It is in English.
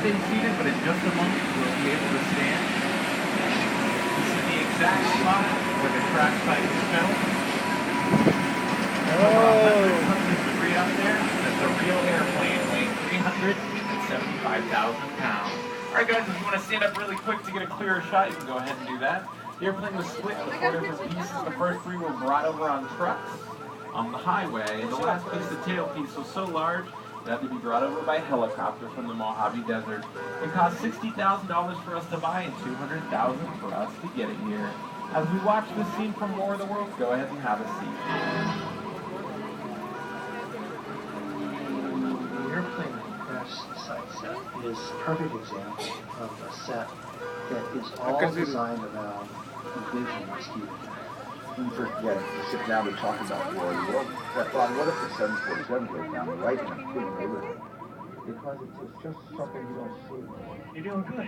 stay seated, but in just a moment we'll be able to stand. This is the exact spot where the crash site was filmed. Over 100 tons of debris up there. That's a real airplane weighing 375,000 pounds. Alright guys, if you want to stand up really quick to get a clearer shot, you can go ahead and do that. The airplane was split into 4 different pieces. The first 3 were brought over on trucks on the highway, and the last piece, the tailpiece, was so large it had to be brought over by helicopter from the Mojave Desert. It cost $60,000 for us to buy and $200,000 for us to get it here. As we watch this scene from War of the Worlds, go ahead and have a seat. The airplane crash site set is a perfect example of a set that is all designed around the vision of Stephen. When you first get to sit down to talk about War of the Worlds, I thought, what if the 747 goes down the right in a big neighborhood? Because it's just something you don't see. You're doing good.